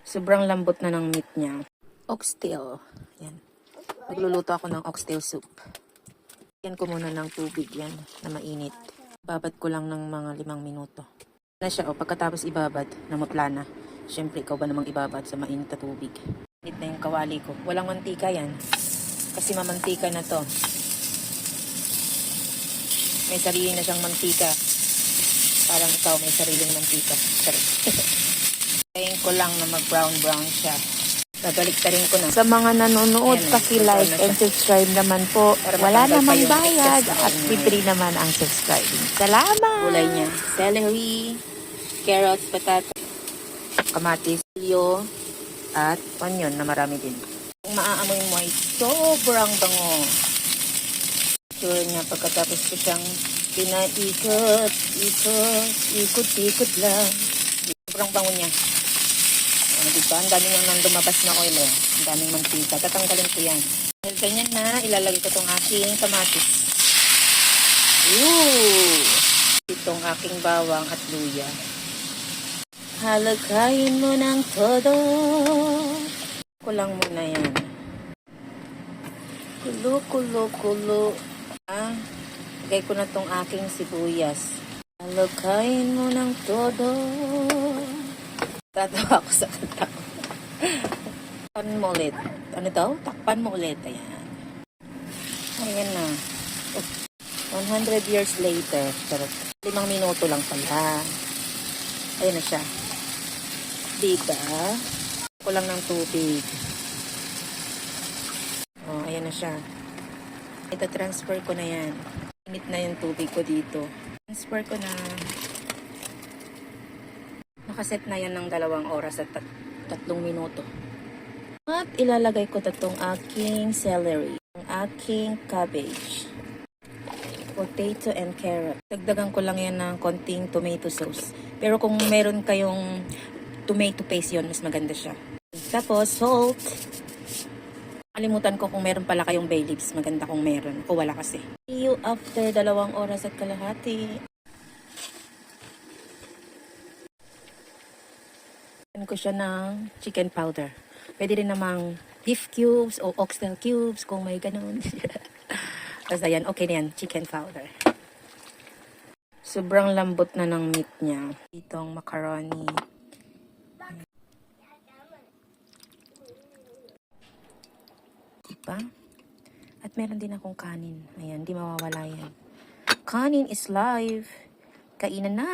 Sobrang lambot na ng meat niya. Oxtail. Yan. Nagluluto ako ng oxtail soup. Yan ko muna ng tubig yan na mainit. Babad ko lang ng mga 5 minuto. Na siya, pagkatapos ibabad, namutla na. Siyempre, ikaw ba namang ibabad sa mainit na tubig? Init na yung kawali ko. Walang mantika yan. Kasi mamantika na to. May sarili na siyang mantika. Parang ikaw may sariling mantika. Tayin ko lang na mag-brown-brown siya. Babalik-tarin ko na. Sa mga nanonood, paki-like and subscribe naman po. Wala namang bayad at free naman ang subscribing. Salamat! Gulay niya. Celery, carrots, patata, kamatis, silyo, at onion na marami din. Kung maaamoy mo ay sobrang bango. Sure niya pagkatapos ko siyang ikot lang. Sobrang bango niya. Diba? Ang dami nang lumabas na oil. Ang daming mantika. Tatanggalin ko yan. Dahil ganyan na, ilalagay ko itong aking kamatis. Itong aking bawang at luya. Halagayin mo ng todo. Kulang muna yan. Kulo. Lagay ko na itong aking sibuyas. Halagayin mo ng todo. Tatawa ako sa kanta ko. Takpan mo ulit. Ano daw? Takpan mo ulit. Ayan. Ayan na. 100 years later. 5 minuto lang pala. Ayan na siya. Diba? Kulang ng tubig. Ayan na siya. Ito, transfer ko na yan. Init na yung tubig ko dito. Transfer ko na. Nakaset na yan ng 2 oras at 3 minuto. At ilalagay ko itong aking celery, ang aking cabbage, potato and carrot. Dagdagan ko lang yan ng konting tomato sauce. Pero kung meron kayong tomato paste yun, mas maganda siya. Tapos salt. Kalimutan ko kung meron pala kayong bay leaves. Maganda kung meron. Ako wala kasi. See you after 2 oras at kalahati. Ko siya ng chicken powder. Pwede rin namang beef cubes o oxtail cubes kung may ganun. Basta yan, okay na yan. Chicken powder. Sobrang lambot na ng meat niya. Itong macaroni. Diba? At meron din akong kanin. Ayan, di mawawala yan. Kanin is live. Kainan na!